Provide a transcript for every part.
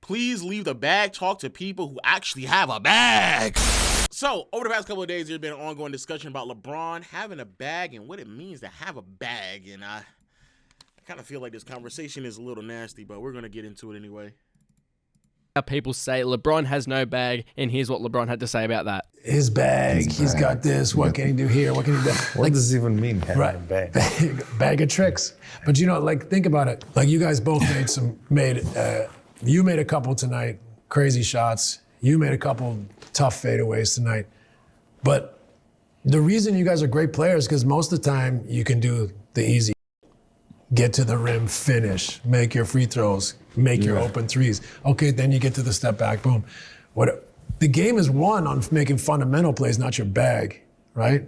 Please leave the bag talk to people who actually have a bag. So, over the past couple of days, there's been an ongoing discussion about LeBron having a bag and what it means to have a bag. And I kind of feel like this conversation is a little nasty, but we're going to get into it anyway. People say LeBron has no bag, and here's what LeBron had to say about that. His bag, he's got this, what can he do here, what can he do? What does it even mean, having a bag? Bag of tricks. But you know, like, think about it. Like, you guys both you made a couple tonight, crazy shots. You made a couple tough fadeaways tonight. But the reason you guys are great players is because most of the time you can do the easy. Get to the rim, finish, make your free throws, make your open threes. Okay, then you get to the step back, boom. The game is won on making fundamental plays, not your bag, right?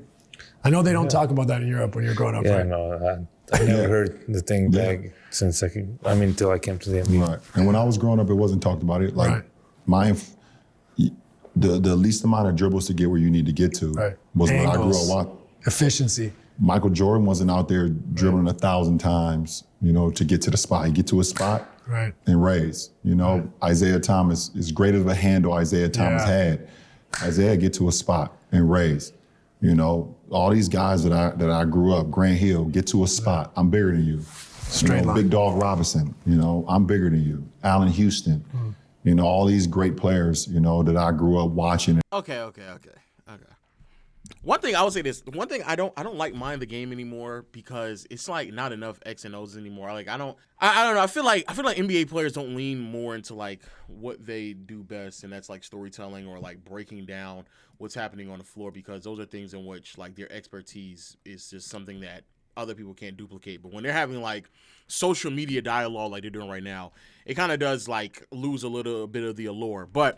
I know they don't talk about that in Europe when you're growing up, right? No, I never heard the thing bag since until I came to the NBA. Right, and when I was growing up, it wasn't talked about it. Like, the least amount of dribbles to get where you need to get to was when I grew up. Efficiency. Michael Jordan wasn't out there dribbling 1,000 times, to get to the spot. He'd get to a spot and raise. Isaiah Thomas, as great of a handle Isaiah Thomas had, Isaiah get to a spot and raise. All these guys that I grew up, Grant Hill, get to a spot. I'm bigger than you. Straight line. Big Dog Robinson, I'm bigger than you. Allen Houston, all these great players, that I grew up watching. Okay. One thing I would say this. One thing I don't like mind the game anymore because it's like not enough X and O's anymore. Like I don't know. I feel like NBA players don't lean more into like what they do best, and that's like storytelling or like breaking down what's happening on the floor, because those are things in which like their expertise is just something that other people can't duplicate. But when they're having like social media dialogue like they're doing right now, it kind of does like lose a little bit of the allure. But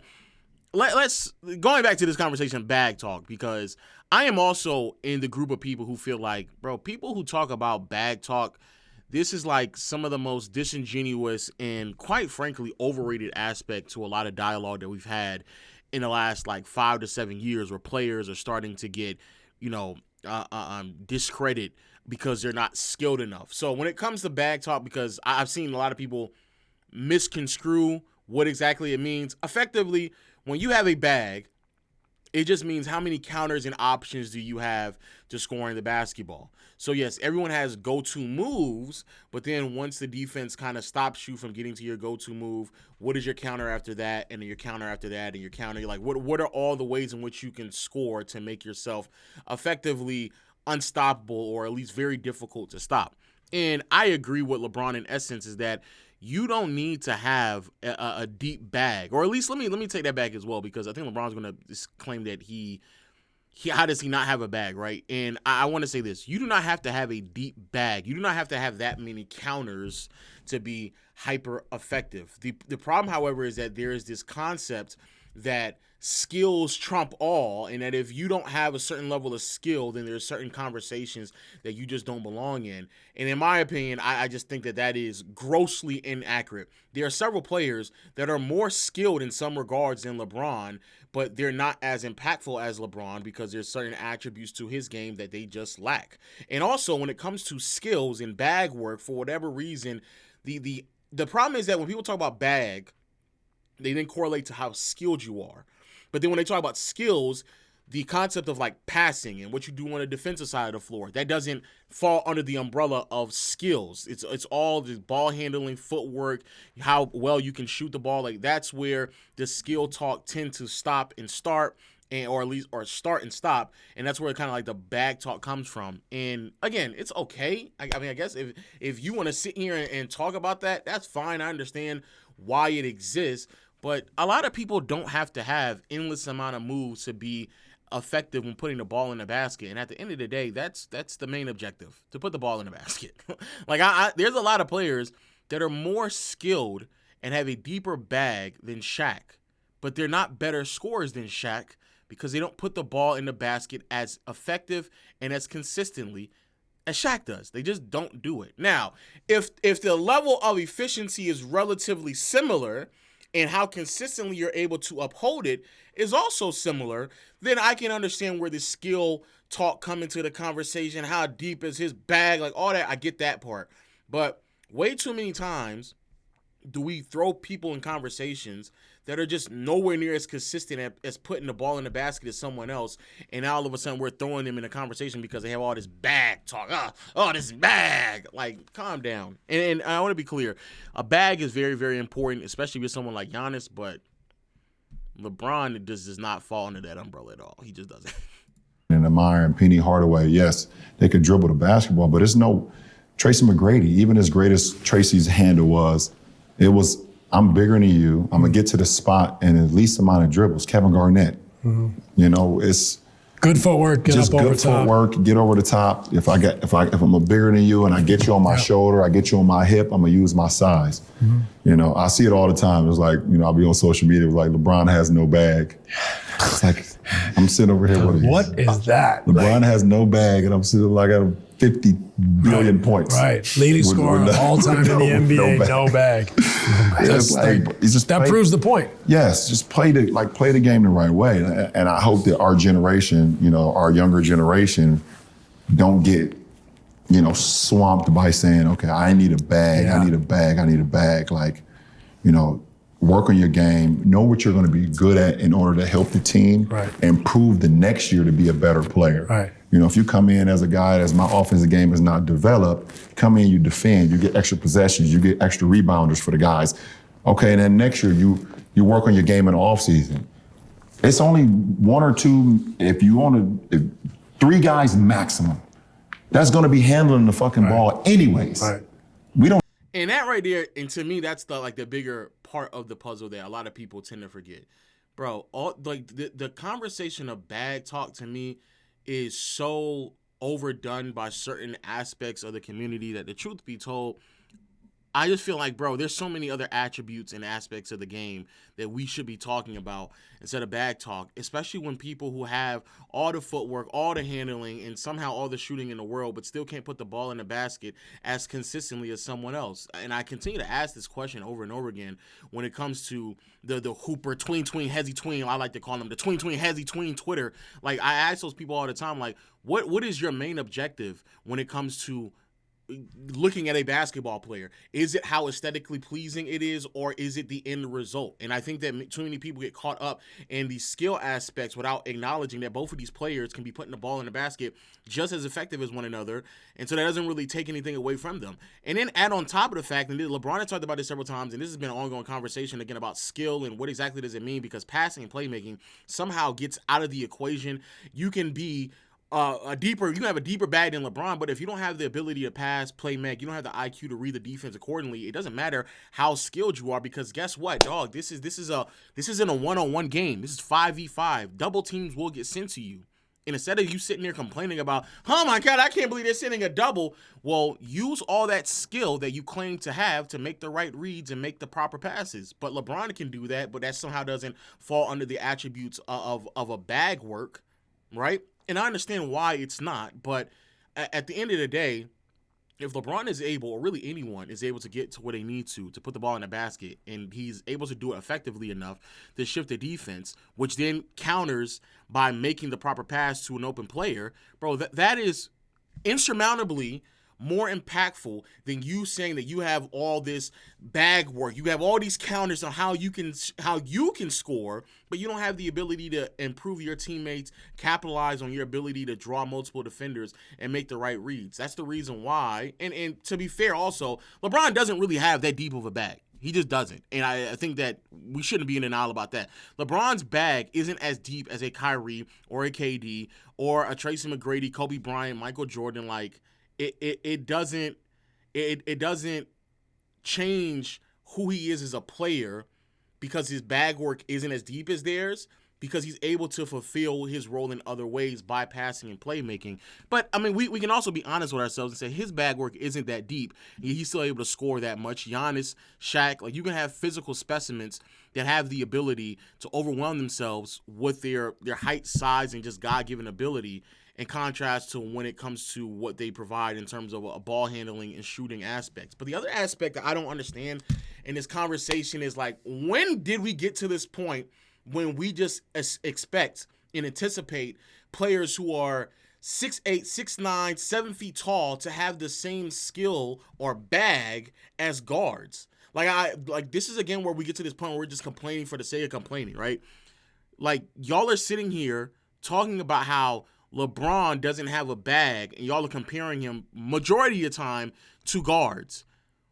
let's going back to this conversation, bag talk, because I am also in the group of people who feel like, bro, people who talk about bag talk, this is like some of the most disingenuous and quite frankly overrated aspect to a lot of dialogue that we've had in the last like 5 to 7 years, where players are starting to get, discredit because they're not skilled enough. So when it comes to bag talk, because I've seen a lot of people misconstrue what exactly it means. Effectively, when you have a bag, it just means how many counters and options do you have to scoring the basketball. So yes, everyone has go-to moves, but then once the defense kind of stops you from getting to your go-to move, what is your counter after that, and then your counter after that, and your counter? Like, what are all the ways in which you can score to make yourself effectively unstoppable, or at least very difficult to stop? And I agree with LeBron in essence is that you don't need to have a deep bag, or at least let me take that back as well, because I think LeBron's going to claim that he how does he not have a bag, right? And I want to say this: you do not have to have a deep bag. You do not have to have that many counters to be hyper effective. The problem, however, is that there is this concept that skills trump all, and that if you don't have a certain level of skill, then there's certain conversations that you just don't belong in. And in my opinion, I just think that is grossly inaccurate. There are several players that are more skilled in some regards than LeBron, but they're not as impactful as LeBron because there's certain attributes to his game that they just lack. And also, when it comes to skills and bag work, for whatever reason, the problem is that when people talk about bag, they then correlate to how skilled you are. But then when they talk about skills, the concept of like passing and what you do on the defensive side of the floor, that doesn't fall under the umbrella of skills. It's all the ball handling, footwork, how well you can shoot the ball. Like, that's where the skill talk tend to stop and start, or start and stop, and that's where kind of like the bag talk comes from. And again, it's okay. I mean, I guess if you want to sit here and talk about that, that's fine. I understand why it exists. But a lot of people don't have to have endless amount of moves to be effective when putting the ball in the basket. And at the end of the day, that's the main objective, to put the ball in the basket. Like, there's a lot of players that are more skilled and have a deeper bag than Shaq, but they're not better scorers than Shaq because they don't put the ball in the basket as effective and as consistently as Shaq does. They just don't do it. Now, if the level of efficiency is relatively similar, and how consistently you're able to uphold it is also similar, then I can understand where the skill talk come into the conversation. How deep is his bag? Like, all that, I get that part. But way too many times, do we throw people in conversations that are just nowhere near as consistent as putting the ball in the basket as someone else, and now all of a sudden we're throwing them in a conversation because they have all this bag talk. Oh, this bag. Like, calm down. And I want to be clear. A bag is very, very important, especially with someone like Giannis, but LeBron does not fall under that umbrella at all. He just doesn't. And Amir and Penny Hardaway, yes, they could dribble the basketball, but it's no Tracy McGrady. Even as great as Tracy's handle was, it was, I'm bigger than you. I'm gonna get to the spot in the least amount of dribbles. Kevin Garnett, you know, it's good footwork, get just up over good top. footwork, get over the top. If I'm a bigger than you and I get you on my shoulder, I get you on my hip, I'm gonna use my size. You know, I see it all the time. It's like, you know, I'll be on social media, it's like LeBron has no bag. It's like, I'm sitting over here with What is that? LeBron has no bag, and I'm sitting like at 50 billion points. Right, leading scorer all time in the NBA, no bag. It's like, it's just that proves the point. Yes, just play the game the right way, and I hope that our generation, you know, our younger generation, don't get, you know, swamped by saying, okay, I need a bag, I need a bag, I need a bag. Like, you know, work on your game, know what you're going to be good at in order to help the team, and prove the next year to be a better player. Right. You know, if you come in as a guy that's my offensive game is not developed, come in, you defend, you get extra possessions, you get extra rebounders for the guys. Okay, and then next year you work on your game in the offseason. It's only one or two, if you want to, 3 guys maximum. That's going to be handling the fucking ball anyways. Right. We don't. And that right there, and to me, that's the bigger part of the puzzle that a lot of people tend to forget. Bro, the conversation of bag talk to me is so overdone by certain aspects of the community that, the truth be told, I just feel like, bro, there's so many other attributes and aspects of the game that we should be talking about instead of bag talk, especially when people who have all the footwork, all the handling, and somehow all the shooting in the world, but still can't put the ball in the basket as consistently as someone else. And I continue to ask this question over and over again when it comes to the Hooper tween, hezzy tween, I like to call them the tween, hezzy tween Twitter. Like, I ask those people all the time, like, what is your main objective when it comes to looking at a basketball player? Is it how aesthetically pleasing it is, or is it the end result? And I think that too many people get caught up in the skill aspects without acknowledging that both of these players can be putting the ball in the basket just as effective as one another, and so that doesn't really take anything away from them. And then add on top of the fact, and LeBron has talked about this several times, and this has been an ongoing conversation again about skill and what exactly does it mean, because passing and playmaking somehow gets out of the equation. You can be you can have a deeper bag than LeBron, but if you don't have the ability to pass, play, make, you don't have the IQ to read the defense accordingly, it doesn't matter how skilled you are, because guess what, dog? This isn't a one-on-one game. This is 5v5. Double teams will get sent to you. And instead of you sitting there complaining about, oh my God, I can't believe they're sending a double, well, use all that skill that you claim to have to make the right reads and make the proper passes. But LeBron can do that, but that somehow doesn't fall under the attributes of a bag work, right? And I understand why it's not, but at the end of the day, if LeBron is able, or really anyone is able to get to where they need to put the ball in the basket, and he's able to do it effectively enough to shift the defense, which then counters by making the proper pass to an open player, bro, that is insurmountably more impactful than you saying that you have all this bag work. You have all these counters on how you can score, but you don't have the ability to improve your teammates, capitalize on your ability to draw multiple defenders and make the right reads. That's the reason why. And to be fair also, LeBron doesn't really have that deep of a bag. He just doesn't. And I think that we shouldn't be in denial about that. LeBron's bag isn't as deep as a Kyrie or a KD or a Tracy McGrady, Kobe Bryant, Michael Jordan. Like, it doesn't change who he is as a player because his bag work isn't as deep as theirs, because he's able to fulfill his role in other ways by passing and playmaking. But, I mean, we can also be honest with ourselves and say his bag work isn't that deep. He's still able to score that much. Giannis, Shaq, like, you can have physical specimens that have the ability to overwhelm themselves with their height, size, and just God-given ability, in contrast to when it comes to what they provide in terms of a ball handling and shooting aspects. But the other aspect that I don't understand in this conversation is, like, when did we get to this point when we just expect and anticipate players who are 6'8", 6'9", 7 feet tall to have the same skill or bag as guards? Like this is again where we get to this point where we're just complaining for the sake of complaining, right? Like y'all are sitting here talking about how LeBron doesn't have a bag, and y'all are comparing him majority of the time to guards.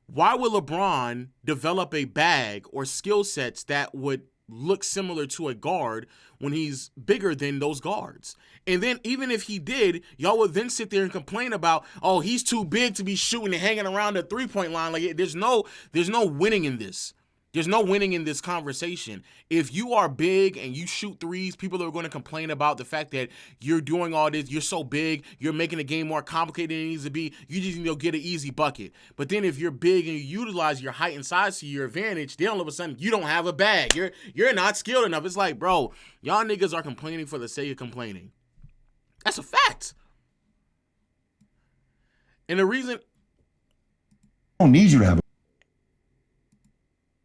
Why would LeBron develop a bag or skill sets that would look similar to a guard when he's bigger than those guards? And then even if he did, y'all would then sit there and complain about, oh, he's too big to be shooting and hanging around the three-point line. Like there's no winning in this. There's no winning in this conversation. If you are big and you shoot threes, people are going to complain about the fact that you're doing all this. You're so big. You're making the game more complicated than it needs to be. You just need to get an easy bucket. But then if you're big and you utilize your height and size to your advantage, then all of a sudden you don't have a bag. You're not skilled enough. It's like, bro, y'all niggas are complaining for the sake of complaining. That's a fact. And the reason I don't need you to have.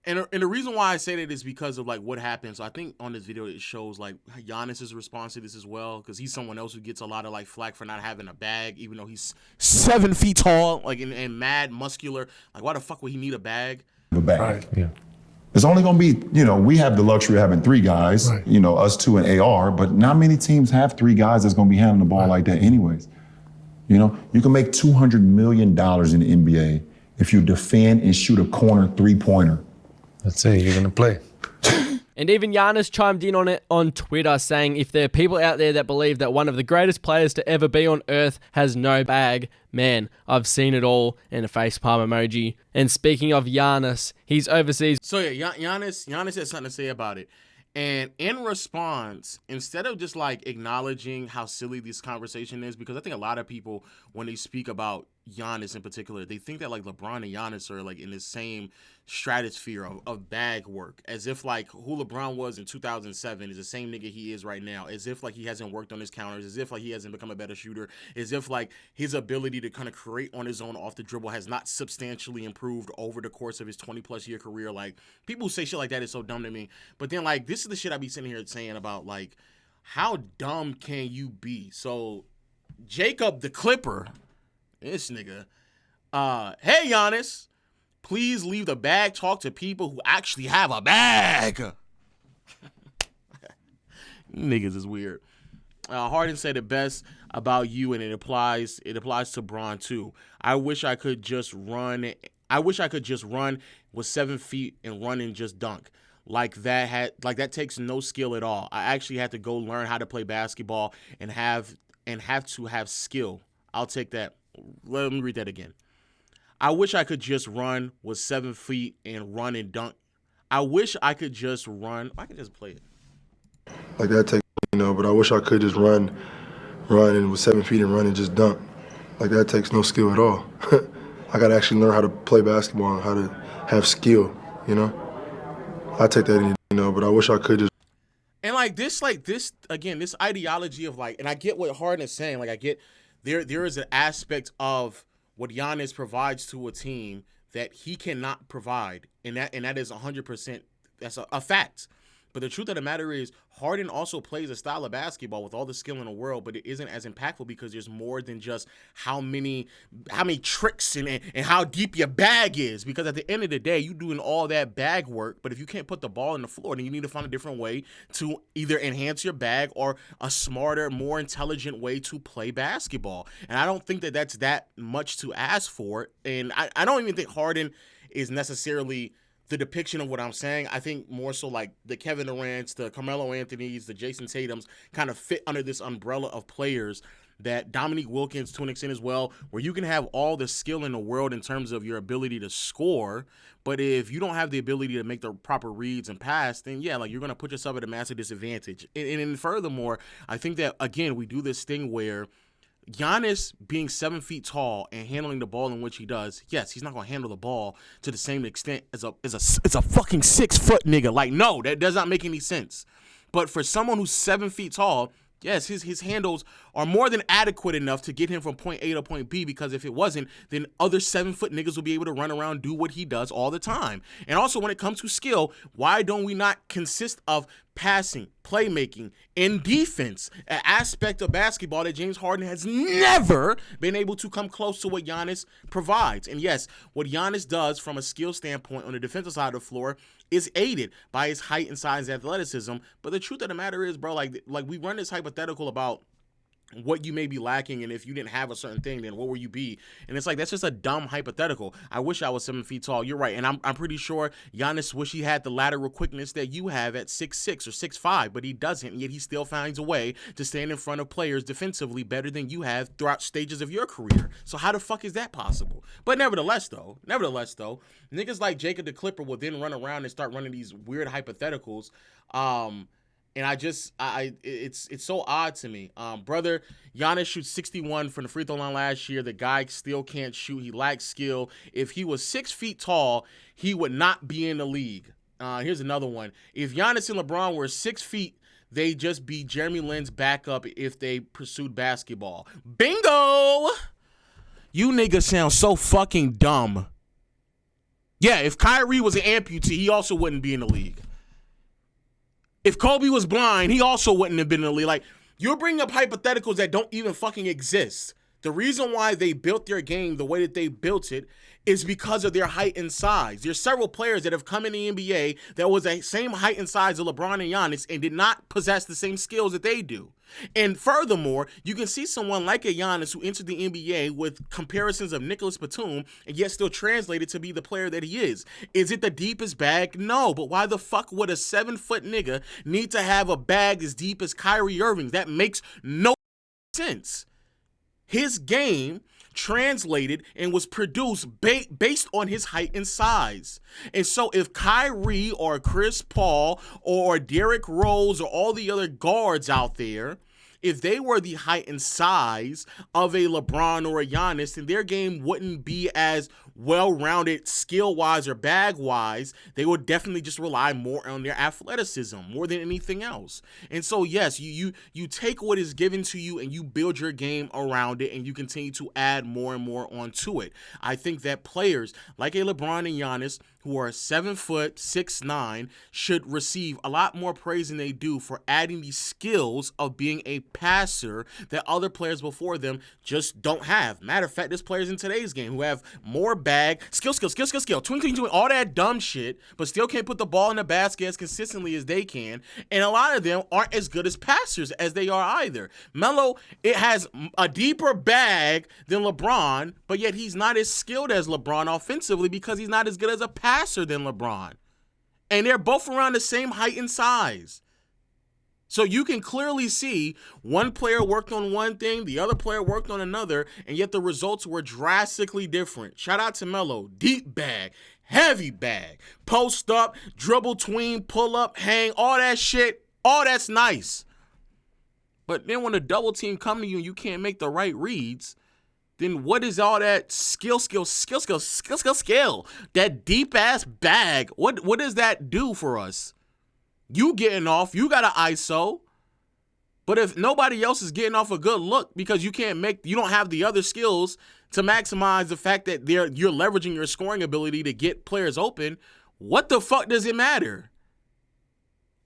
And the reason why I say that is because of like what happens. So I think on this video it shows like Giannis's response to this as well, because he's someone else who gets a lot of like flack for not having a bag, even though he's 7 feet tall, like and mad muscular. Like why the fuck would he need a bag? A bag. Right. Yeah. It's only going to be, we have the luxury of having 3 guys, Right. Us 2 and AR, but not many teams have 3 guys that's going to be handling the ball like that anyways. You can make $200 million in the NBA if you defend and shoot a corner 3-pointer. That's it. You're going to play. And even Giannis chimed in on it on Twitter, saying if there are people out there that believe that one of the greatest players to ever be on earth has no bag, man, I've seen it all, and a facepalm emoji. And speaking of Giannis, he's overseas. So yeah, Giannis has something to say about it. And in response, instead of just like acknowledging how silly this conversation is, because I think a lot of people, when they speak about Giannis in particular, they think that like LeBron and Giannis are like in the same stratosphere of bag work, as if like who LeBron was in 2007 is the same nigga he is right now, as if like he hasn't worked on his counters, as if like he hasn't become a better shooter, as if like his ability to kind of create on his own off the dribble has not substantially improved over the course of his 20+ year career. Like people who say shit like that is so dumb to me. But then like this is the shit I be sitting here saying about like how dumb can you be? So Jacob the Clipper, this nigga, hey Giannis, please leave the bag talk to people who actually have a bag. Niggas is weird. Harden said it best about you, and it applies to Bron too. I wish I could just run with 7 feet and run and just dunk. That takes no skill at all. I actually had to go learn how to play basketball and have to have skill. I'll take that. Let me read that again. I wish I could just run with 7 feet and run and dunk. I wish I could just run. I can just play it. Like that takes, but I wish I could just run and with 7 feet and run and just dunk. Like that takes no skill at all. I gotta actually learn how to play basketball and how to have skill, I take that any, but I wish I could just. And like this again, this ideology of like, and I get what Harden is saying. Like I get there is an aspect of what Giannis provides to a team that he cannot provide, and that is 100%. That's a fact. But the truth of the matter is, Harden also plays a style of basketball with all the skill in the world, but it isn't as impactful because there's more than just how many tricks and how deep your bag is. Because at the end of the day, you doing all that bag work, but if you can't put the ball on the floor, then you need to find a different way to either enhance your bag or a smarter, more intelligent way to play basketball. And I don't think that that's that much to ask for. And I don't even think Harden is necessarily the depiction of what I'm saying. I think more so like the Kevin Durant's, the Carmelo Anthony's, the Jason Tatum's kind of fit under this umbrella of players, that Dominique Wilkins to an extent as well, where you can have all the skill in the world in terms of your ability to score, but if you don't have the ability to make the proper reads and pass, then yeah, like you're going to put yourself at a massive disadvantage. And furthermore, I think that, again, we do this thing where Giannis being 7 feet tall and handling the ball in which he does, yes, he's not gonna handle the ball to the same extent as a fucking 6 foot nigga. Like, no, that does not make any sense. But for someone who's 7 feet tall, yes, his handles are more than adequate enough to get him from point A to point B, because if it wasn't, then other 7-foot niggas will be able to run around, do what he does all the time. And also, when it comes to skill, why don't we not consist of passing, playmaking, and defense, an aspect of basketball that James Harden has never been able to come close to what Giannis provides? And yes, what Giannis does from a skill standpoint on the defensive side of the floor is aided by his height and size and athleticism. But the truth of the matter is, bro, like we run this hypothetical about what you may be lacking, and if you didn't have a certain thing, then what will you be? And it's like, that's just a dumb hypothetical. I wish I was 7 feet tall. You're right. And I'm pretty sure Giannis wish he had the lateral quickness that you have at 6'6" or 6'5", but he doesn't, and yet he still finds a way to stand in front of players defensively better than you have throughout stages of your career. So how the fuck is that possible? But nevertheless though, niggas like Jacob the Clipper will then run around and start running these weird hypotheticals. And it's so odd to me. Brother, Giannis shoots 61 from the free throw line last year. The guy still can't shoot. He lacks skill. If he was 6 feet tall, he would not be in the league. Here's another one. If Giannis and LeBron were 6 feet, they'd just be Jeremy Lin's backup if they pursued basketball. Bingo! You niggas sound so fucking dumb. Yeah, if Kyrie was an amputee, he also wouldn't be in the league. If Kobe was blind, he also wouldn't have been in the league. Like, you're bringing up hypotheticals that don't even fucking exist. The reason why they built their game the way that they built it is because of their height and size. There's several players that have come in the NBA that was the same height and size as LeBron and Giannis and did not possess the same skills that they do. And furthermore, you can see someone like a Giannis who entered the NBA with comparisons of Nicholas Batum and yet still translated to be the player that he is. Is it the deepest bag? No, but why the fuck would a 7-foot nigga need to have a bag as deep as Kyrie Irving's? That makes no sense. His game translated and was produced based on his height and size. And so if Kyrie or Chris Paul or Derrick Rose or all the other guards out there, if they were the height and size of a LeBron or a Giannis, then their game wouldn't be as well-rounded skill-wise or bag-wise. They would definitely just rely more on their athleticism more than anything else. And so, yes, you take what is given to you and you build your game around it and you continue to add more and more onto it. I think that players like a LeBron and Giannis who are 7 foot, 6'9", should receive a lot more praise than they do for adding these skills of being a passer that other players before them just don't have. Matter of fact, there's players in today's game who have more bag, skill, twing, all that dumb shit, but still can't put the ball in the basket as consistently as they can. And a lot of them aren't as good as passers as they are either. Melo, it has a deeper bag than LeBron, but yet he's not as skilled as LeBron offensively because he's not as good as a passer than LeBron. And they're both around the same height and size. So you can clearly see one player worked on one thing, the other player worked on another, and yet the results were drastically different. Shout out to Melo. Deep bag, heavy bag, post up, dribble, tween, pull up, hang, all that shit, all that's nice. But then when a double team come to you and you can't make the right reads, then what is all that skill, that deep ass bag? What does that do for us? You getting off, you got an ISO, but if nobody else is getting off a good look because you don't have the other skills to maximize the fact that you're leveraging your scoring ability to get players open, what the fuck does it matter?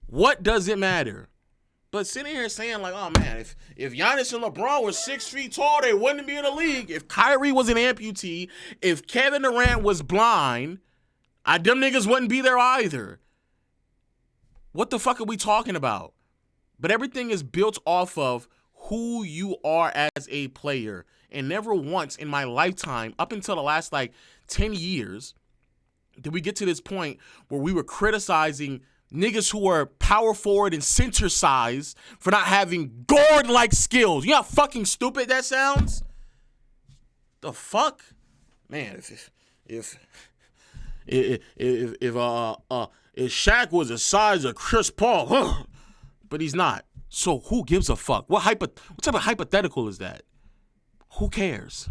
What does it matter? But sitting here saying like, oh man, if Giannis and LeBron were 6 feet tall, they wouldn't be in the league. If Kyrie was an amputee, if Kevin Durant was blind, them niggas wouldn't be there either. What the fuck are we talking about? But everything is built off of who you are as a player. And never once in my lifetime, up until the last 10 years, did we get to this point where we were criticizing niggas who are power forward and center size for not having guard-like skills. You know how fucking stupid that sounds? The fuck? Man, if Shaq was the size of Chris Paul, but he's not. So who gives a fuck? What type of hypothetical is that? Who cares?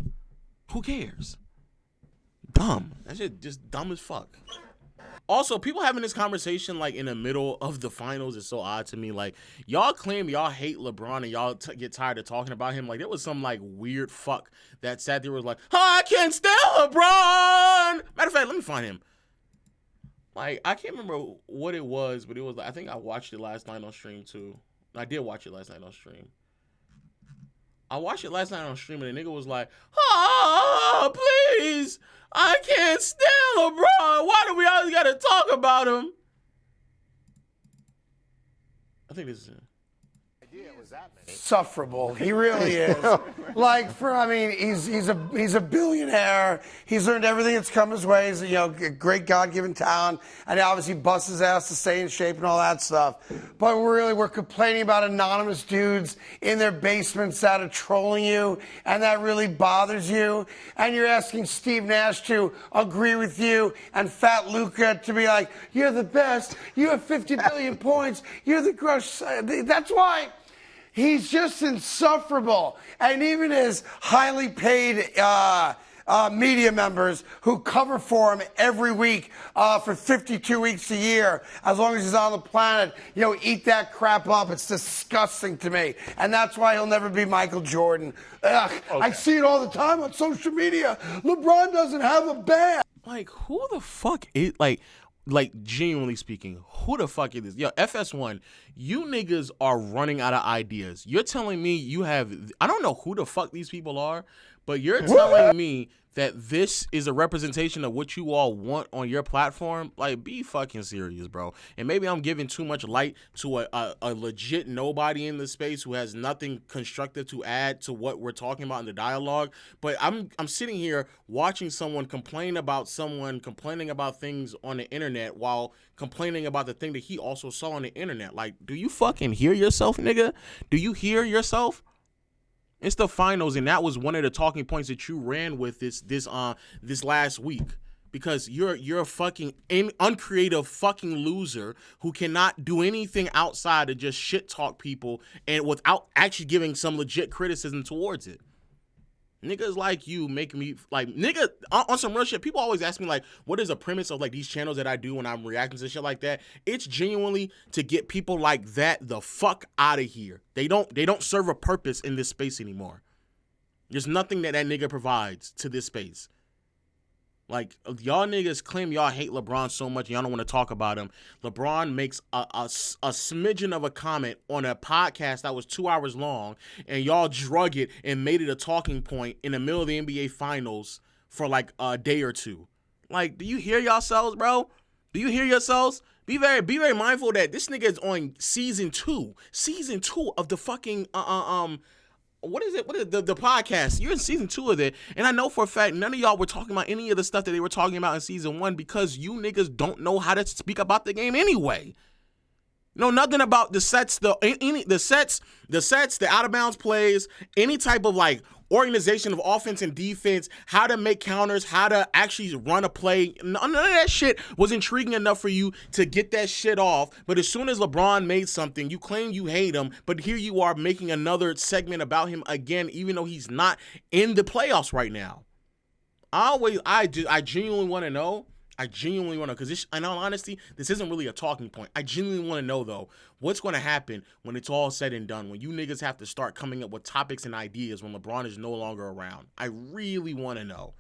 Who cares? Dumb. That shit just dumb as fuck. Also, people having this conversation like in the middle of the finals is so odd to me. Like, y'all claim y'all hate LeBron and y'all get tired of talking about him. Like, there was some like weird fuck that sat there was like, I can't stand LeBron. Matter of fact, let me find him. Like, I can't remember what it was, but it was like, I think I watched it last night on stream too. I did watch it last night on stream. I watched it last night on stream and the nigga was like, please, I can't stand LeBron. Why do we always gotta talk about him? I think this is it. Insufferable. He really is. Like, he's a billionaire. He's earned everything that's come his way. He's a great God-given talent, and he obviously busts his ass to stay in shape and all that stuff. But really, we're complaining about anonymous dudes in their basements that are trolling you, and that really bothers you. And you're asking Steve Nash to agree with you, and Fat Luca to be like, "You're the best. You have 50 billion points. You're the crush." That's why. He's just insufferable. And even his highly paid media members who cover for him every week for 52 weeks a year, as long as he's on the planet, eat that crap up. It's disgusting to me. And that's why he'll never be Michael Jordan. Ugh, okay. I see it all the time on social media. LeBron doesn't have a band. Like, who the fuck is, like, genuinely speaking, who the fuck is this? Yo, FS1, you niggas are running out of ideas. You're telling me you have, I don't know who the fuck these people are, but you're telling me that this is a representation of what you all want on your platform? Like, be fucking serious, bro. And maybe I'm giving too much light to a legit nobody in the space who has nothing constructive to add to what we're talking about in the dialogue. But I'm sitting here watching someone complaining about things on the internet while complaining about the thing that he also saw on the internet. Like, do you fucking hear yourself, nigga? Do you hear yourself? It's the finals, and that was one of the talking points that you ran with this last week, because you're a fucking uncreative fucking loser who cannot do anything outside of just shit talk people and without actually giving some legit criticism towards it. Niggas like you make me, like, nigga, on some real shit. People always ask me, like, what is the premise of, like, these channels that I do when I'm reacting to shit like that? It's genuinely to get people like that the fuck out of here. They don't serve a purpose in this space anymore. There's nothing that nigga provides to this space. Like, y'all niggas claim y'all hate LeBron so much y'all don't want to talk about him. LeBron makes a smidgen of a comment on a podcast that was 2 hours long, and y'all drug it and made it a talking point in the middle of the NBA Finals for like a day or two. Like, do you hear yourselves, bro? Do you hear yourselves? Be very mindful that this nigga is on season two of the fucking what is it? What is the podcast? You're in season 2 of it, and I know for a fact none of y'all were talking about any of the stuff that they were talking about in season 1 because you niggas don't know how to speak about the game anyway. No, nothing about the sets, the out of bounds plays, any type of like organization of offense and defense, how to make counters, how to actually run a play. None of that shit was intriguing enough for you to get that shit off. But as soon as LeBron made something, you claim you hate him, but here you are making another segment about him again, even though he's not in the playoffs right now. I genuinely want to know. Because in all honesty, this isn't really a talking point. I genuinely want to know, though, what's going to happen when it's all said and done, when you niggas have to start coming up with topics and ideas when LeBron is no longer around. I really want to know.